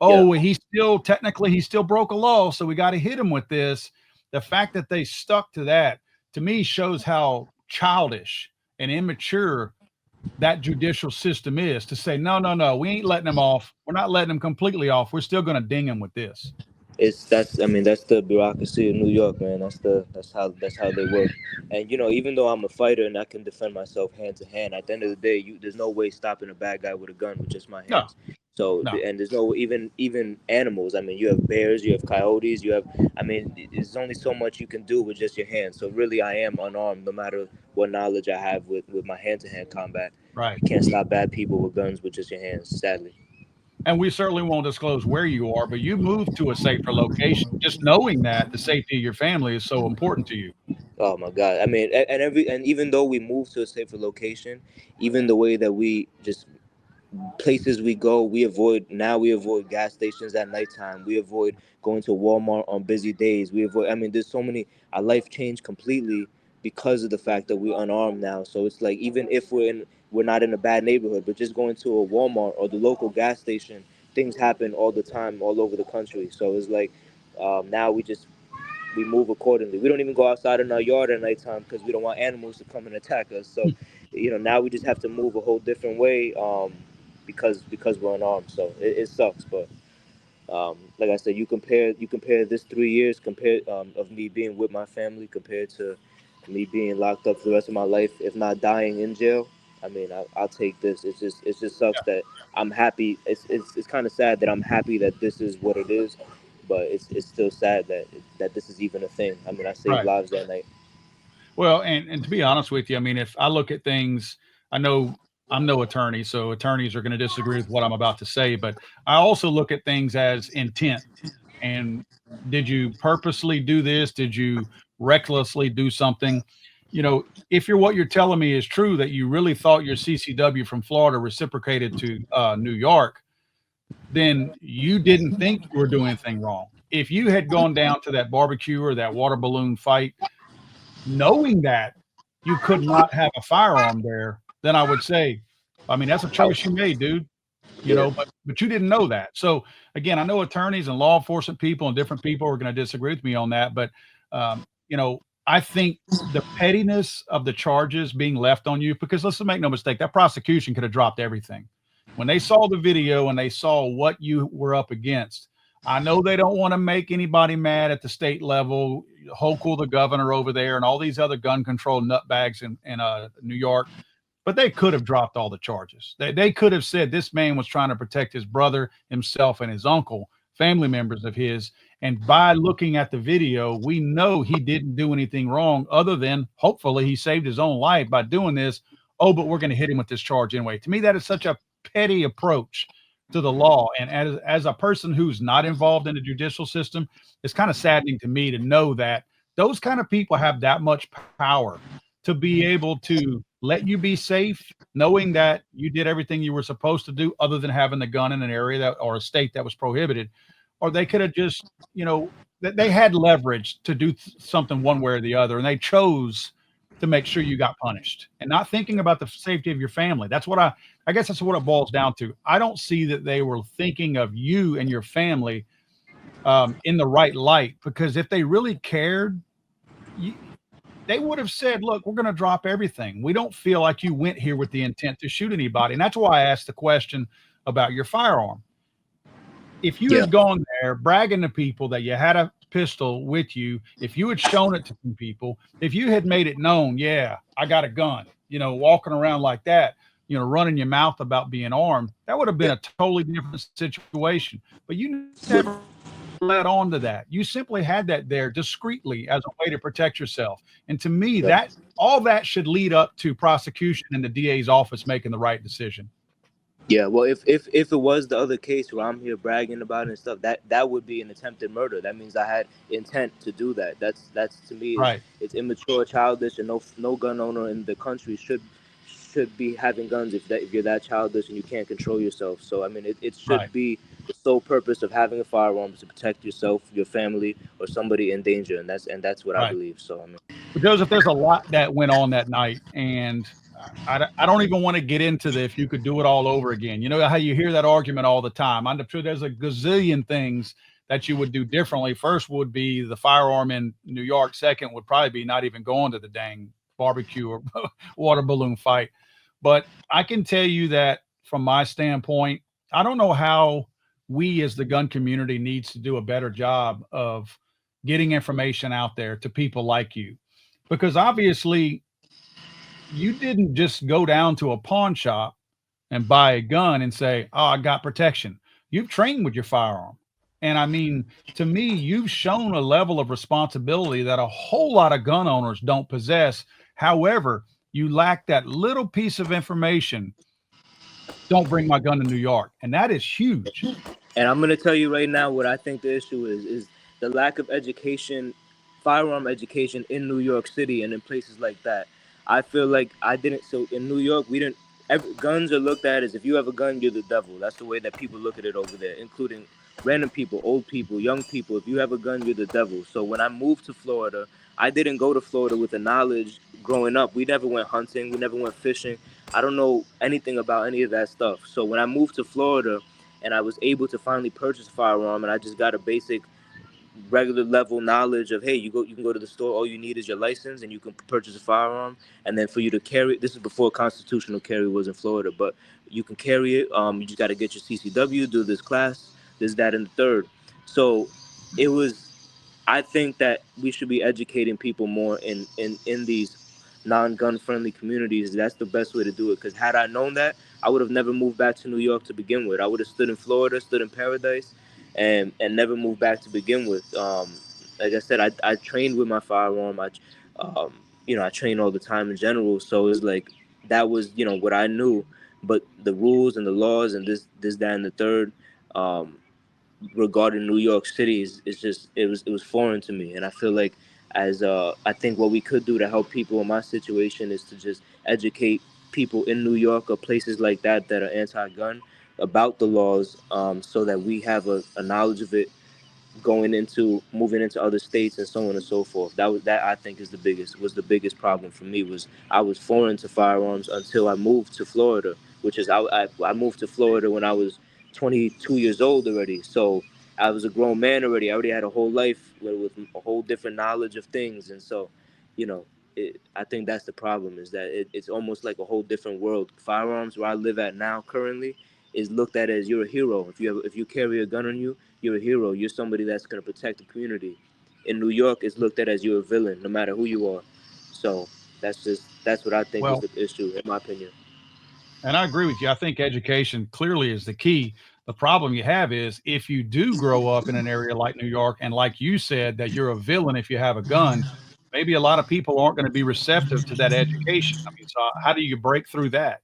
Yeah. oh, he still broke a law, so we got to hit him with this. The fact that they stuck to that, to me, shows how childish and immature that judicial system is to say, no, no, no, we ain't letting them off. We're not letting them completely off. We're still going to ding them with this. It's that's I mean that's the bureaucracy of New York, man. That's how they work. And even though I'm a fighter and I can defend myself hand to hand, at the end of the day, there's no way stopping a bad guy with a gun with just my No, hands. So no, and there's no even animals. I mean, you have bears, you have coyotes, you have. I mean, there's only so much you can do with just your hands. So really, I am unarmed, no matter what knowledge I have with my hand to hand combat. right. You can't stop bad people with guns with just your hands, sadly. And we certainly won't disclose where you are, but you moved to a safer location. Just knowing that the safety of your family is so important to you. Oh my God! I mean, and even though we moved to a safer location, even the way that we just places we go, we avoid gas stations at nighttime. We avoid going to Walmart on busy days. We avoid. I mean, there's so many. Our life changed completely because of the fact that we're unarmed now. So it's like even if we're not in a bad neighborhood, but just going to a Walmart or the local gas station, things happen all the time all over the country. So it's like now we move accordingly. We don't even go outside in our yard at nighttime because we don't want animals to come and attack us. So, now we just have to move a whole different way because we're unarmed. So it sucks, but like I said, you compare this 3 years compared of me being with my family compared to me being locked up for the rest of my life, if not dying in jail. I mean, I'll take this. It just sucks that I'm happy. It's kind of sad that I'm happy that this is what it is, but it's still sad that this is even a thing. I mean, I saved Right. lives that night. Well, and to be honest with you, I mean, if I look at things, I know I'm no attorney, so attorneys are going to disagree with what I'm about to say, but I also look at things as intent. And did you purposely do this? Did you recklessly do something? If what you're telling me is true, that you really thought your CCW from Florida reciprocated to New York, then you didn't think you were doing anything wrong. If you had gone down to that barbecue or that water balloon fight knowing that you could not have a firearm there, then I would say, I mean, that's a choice you made, dude. Yeah, But you didn't know that. So again, I know attorneys and law enforcement people and different people are going to disagree with me on that, but I think the pettiness of the charges being left on you, because let's make no mistake, that prosecution could have dropped everything. When they saw the video and they saw what you were up against, I know they don't want to make anybody mad at the state level. Hochul, the governor over there, and all these other gun control nutbags in New York, but they could have dropped all the charges. They could have said this man was trying to protect his brother, himself, and his uncle, family members of his. And by looking at the video, we know he didn't do anything wrong other than hopefully he saved his own life by doing this. Oh, but we're going to hit him with this charge anyway. To me, that is such a petty approach to the law. And as a person who's not involved in the judicial system, it's kind of saddening to me to know that those kind of people have that much power to be able to let you be safe, knowing that you did everything you were supposed to do, other than having the gun in an area that or a state that was prohibited. Or they could have just, that they had leverage to do something one way or the other, and they chose to make sure you got punished and not thinking about the safety of your family. That's what I guess that's what it boils down to. I don't see that they were thinking of you and your family in the right light, because if they really cared, they would have said, look, we're going to drop everything. We don't feel like you went here with the intent to shoot anybody. And that's why I asked the question about your firearm. If you yeah, had gone there bragging to people that you had a pistol with you, if you had shown it to some people, if you had made it known, yeah, I got a gun, walking around like that, running your mouth about being armed, that would have been yeah. a totally different situation. But you But never led on to that. You simply had that there discreetly as a way to protect yourself. And to me, right. that all that should lead up to prosecution and the DA's office making the right decision. Yeah, well, if it was the other case where I'm here bragging about it and stuff, that would be an attempted murder. That means I had intent to do that. That's to me is Right, it's immature, childish, and no gun owner in the country should be having guns if you're that childish and you can't control yourself. So I mean, it right, should be the sole purpose of having a firearm is to protect yourself, your family, or somebody in danger, and that's what I right. believe. So I mean, But Joseph, there's a lot that went on that night, and I don't even want to get into the if you could do it all over again. You know how you hear that argument all the time. I'm sure there's a gazillion things that you would do differently. First would be the firearm in New York. Second would probably be not even going to the dang barbecue or water balloon fight. But I can tell you that from my standpoint, I don't know how we as the gun community needs to do a better job of getting information out there to people like you. Because obviously, you didn't just go down to a pawn shop and buy a gun and say, "Oh, I got protection." You've trained with your firearm. And I mean, to me, you've shown a level of responsibility that a whole lot of gun owners don't possess. However, you lack that little piece of information. Don't bring my gun to New York. And that is huge. And I'm gonna tell you right now what I think the issue is the lack of education, firearm education in New York City and in places like that. I feel like I didn't. So in New York, we didn't. Guns are looked at as if you have a gun, you're the devil. That's the way that people look at it over there, including random people, old people, young people. If you have a gun, you're the devil. So when I moved to Florida, I didn't go to Florida with the knowledge growing up. We never went hunting. We never went fishing. I don't know anything about any of that stuff. So when I moved to Florida and I was able to finally purchase a firearm, and I just got a basic regular level knowledge of, hey, you can go to the store, all you need is your license and you can purchase a firearm. And then for you to carry, this is before constitutional carry was in Florida, but you can carry it. You just got to get your CCW, do this class, this, that, and the third. So it was, I think that we should be educating people more in these non-gun friendly communities. That's the best way to do it, because had I known that, I would have never moved back to New York to begin with. I would have stood in Florida, stood in paradise, and never moved back to begin with. Like I said, I trained with my firearm. Um, I train all the time in general, so it's like that was what I knew. But the rules and the laws and this that and the third, um, regarding New York City is just it was foreign to me. And I feel like, as I think what we could do to help people in my situation is to just educate people in New York or places like that are anti-gun about the laws, so that we have a knowledge of it going into moving into other states and so on and so forth. That I think is the biggest problem for me. Was I was foreign to firearms until I moved to Florida, which is I moved to Florida when I was 22 years old already. So I was a grown man already. I already had a whole life with a whole different knowledge of things. And so, you know, I think that's the problem, is that it's almost like a whole different world. Firearms, where I live at now currently, is looked at as you're a hero. If you carry a gun on you, you're a hero. You're somebody that's going to protect the community. In New York, it's looked at as you're a villain, no matter who you are. So that's what I think is Well, the issue, in my opinion. and I agree with you. I think education clearly is the key. The problem you have is if you do grow up in an area like New York, and like you said, that you're a villain if you have a gun, maybe a lot of people aren't going to be receptive to that education. I mean, so how do you break through that?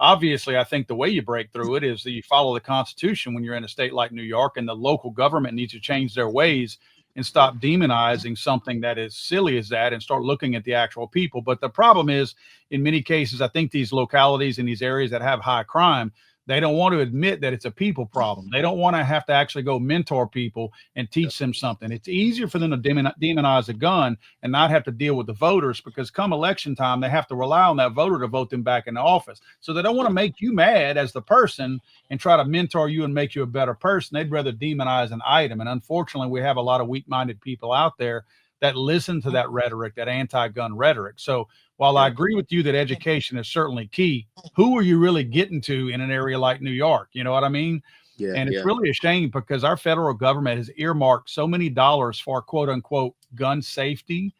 Obviously, I think the way you break through it is that you follow the Constitution when you're in a state like New York, and the local government needs to change their ways and Yeah, stop demonizing something that is silly as that and start looking at the actual people. But the problem is, in many cases, I think these localities and these areas that have high crime, they don't want to admit that it's a people problem. They don't want to have to actually go mentor people and yeah, teach them something. It's easier for them to demonize a gun and not have to deal with the voters, because come election time, they have to rely on that voter to vote them back into office. So they don't want to make you mad as the person and try to mentor you and make you a better person. They'd rather demonize an item. And unfortunately, we have a lot of weak minded people out there that listen to that rhetoric, that anti gun rhetoric. So while I yeah, agree with you that education is certainly key, who are you really getting to in an area like New York? You know what I mean? yeah, And it's yeah, really a shame because our federal government has earmarked so many dollars for quote unquote gun safety.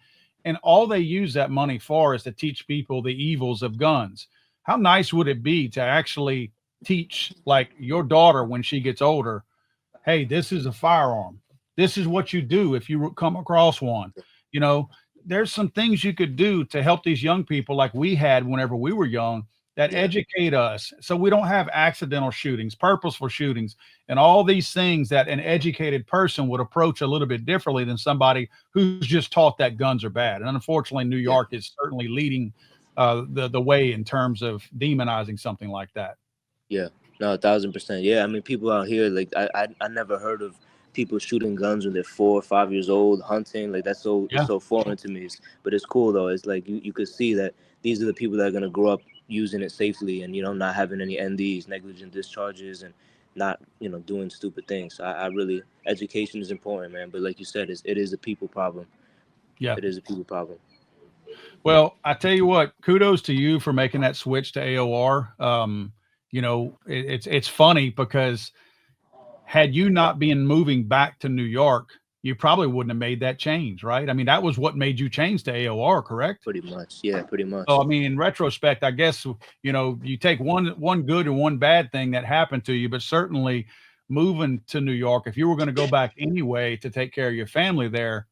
And all they use that money for is to teach people the evils of guns. How nice would it be to actually teach, like, your daughter when she gets older, hey, this is a firearm. This is what you do if you come across one. You know, there's some things you could do to help these young people like we had whenever we were young, that yeah. educate us so we don't have accidental shootings, purposeful shootings, and all these things that an educated person would approach a little bit differently than somebody who's just taught that guns are bad. And unfortunately, New Yeah. York is certainly leading the way in terms of demonizing something like that. Yeah, no, 1,000%. Yeah, I mean, people out here, like, I never heard of people shooting guns when they're 4 or 5 years old, hunting. Like, it's Yeah. so foreign to me. But it's cool though. It's like you could see that these are the people that are gonna grow up using it safely, and not having any NDs, negligent discharges, and not doing stupid things. I really, education is important, man. But like you said, it is a people problem. Yeah. It is a people problem. Well, I tell you what, kudos to you for making that switch to AOR. It's funny because had you not been moving back to New York, you probably wouldn't have made that change, right? I mean, that was what made you change to AOR, correct? Pretty much, yeah, pretty So, much. I mean, in retrospect, I guess you take one good and one bad thing that happened to you, but certainly moving to New York, if you were going to go back anyway to take care of your family there,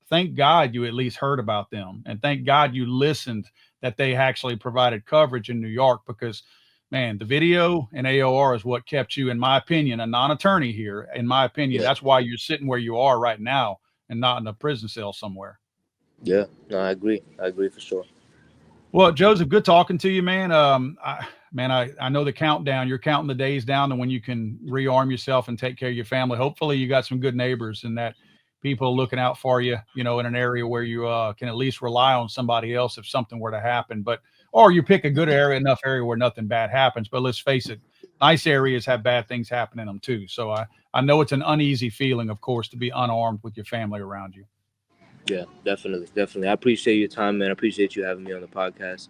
thank God you at least heard about them, and thank God you listened that they actually provided coverage in New York because, man, the video and AOR is what kept you, in my opinion, a non-attorney here. In my opinion, Yeah, that's why you're sitting where you are right now and not in a prison cell somewhere. yeah. No, I agree for sure. Well, Joseph, good talking to you, man. I know the countdown. You're counting the days down to when you can rearm yourself and take care of your family. Hopefully, you got some good neighbors and that people are looking out for you. In an area where you can at least rely on somebody else if something were to happen. But or you pick a good area, enough area where nothing bad happens. But let's face it, nice areas have bad things happen in them too. So I know it's an uneasy feeling, of course, to be unarmed with your family around you. Yeah, definitely, definitely. I appreciate your time, man. I appreciate you having me on the podcast.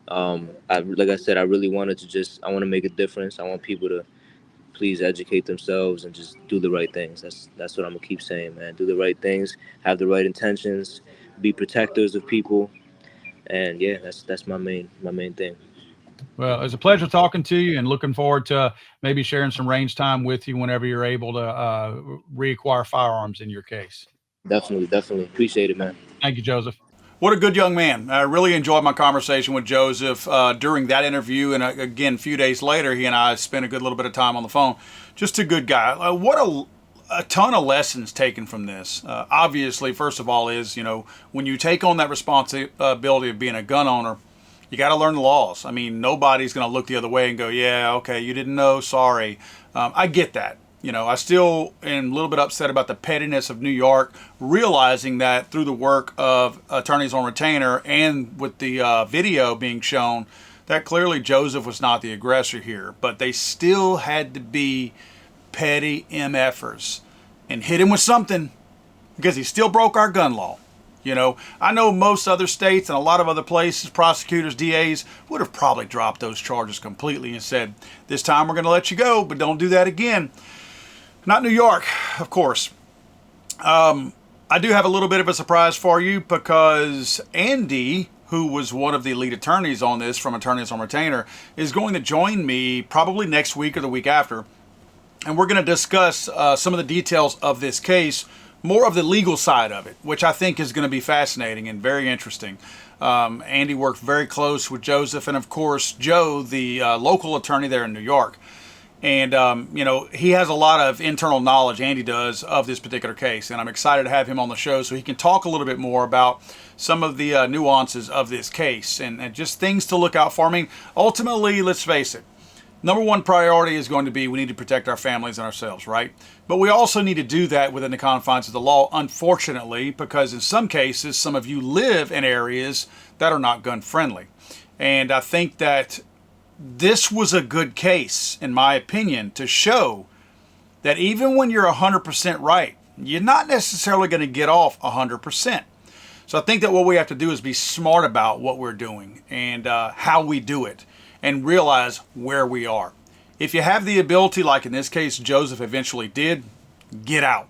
Like I said, I really wanted to I want to make a difference. I want people to please educate themselves and just do the right things. That's what I'm gonna keep saying, man. Do the right things, have the right intentions, be protectors of people, and yeah, that's my main thing. Well, it's a pleasure talking to you and looking forward to maybe sharing some range time with you whenever you're able to reacquire firearms in your case. Definitely, definitely appreciate it, man. Thank you, Joseph. What a good young man. I really enjoyed my conversation with Joseph during that interview. And again, a few days later, he and I spent a good little bit of time on the phone. Just a good guy. A ton of lessons taken from this. Obviously, first of all, is, when you take on that responsibility of being a gun owner, you got to learn the laws. I mean, nobody's going to look the other way and go, yeah, okay, you didn't know, sorry. I get that. I still am a little bit upset about the pettiness of New York, realizing that through the work of attorneys on retainer and with the video being shown, that clearly Joseph was not the aggressor here. But they still had to be petty MFers and hit him with something because he still broke our gun law. I know most other states and a lot of other places, prosecutors, DAs would have probably dropped those charges completely and said, this time we're going to let you go, but don't do that again. Not New York, of course. I do have a little bit of a surprise for you because Andy, who was one of the lead attorneys on this from Attorneys on Retainer, is going to join me probably next week or the week after. And we're going to discuss some of the details of this case, more of the legal side of it, which I think is going to be fascinating and very interesting. Andy worked very close with Joseph and, of course, Joe, the local attorney there in New York. And, he has a lot of internal knowledge, Andy does, of this particular case. And I'm excited to have him on the show so he can talk a little bit more about some of the nuances of this case and just things to look out for. I mean, ultimately, let's face it, number one priority is going to be we need to protect our families and ourselves, right? But we also need to do that within the confines of the law, unfortunately, because in some cases, some of you live in areas that are not gun friendly. And I think that this was a good case, in my opinion, to show that even when you're 100% right, you're not necessarily going to get off 100%. So I think that what we have to do is be smart about what we're doing and how we do it and realize where we are. If you have the ability, like in this case, Joseph eventually did, get out.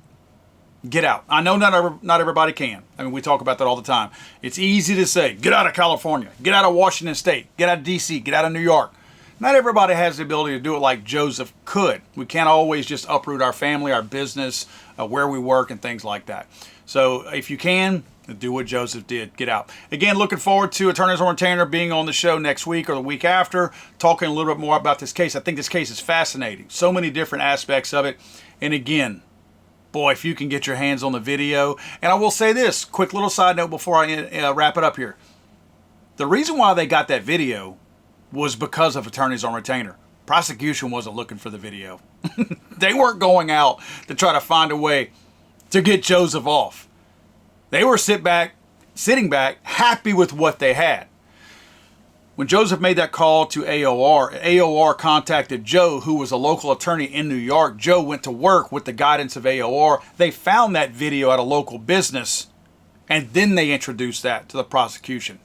Get out. I know not everybody can. I mean, we talk about that all the time. It's easy to say, get out of California, get out of Washington State, get out of D.C., get out of New York. Not everybody has the ability to do it like Joseph could. We can't always just uproot our family, our business, where we work, and things like that. So if you can, do what Joseph did. Get out. Again, looking forward to Attorneys on Retainer being on the show next week or the week after, talking a little bit more about this case. I think this case is fascinating. So many different aspects of it. And again, boy, if you can get your hands on the video. And I will say this, quick little side note before I wrap it up here. The reason why they got that video was because of Attorneys on Retainer. Prosecution wasn't looking for the video. They weren't going out to try to find a way to get Joseph off. They were sitting back, happy with what they had. When Joseph made that call to AOR contacted Joe, who was a local attorney in New York. Joe went to work with the guidance of AOR. They found that video at a local business, and then they introduced that to the prosecution.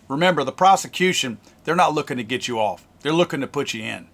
Remember, the prosecution, they're not looking to get you off. They're looking to put you in.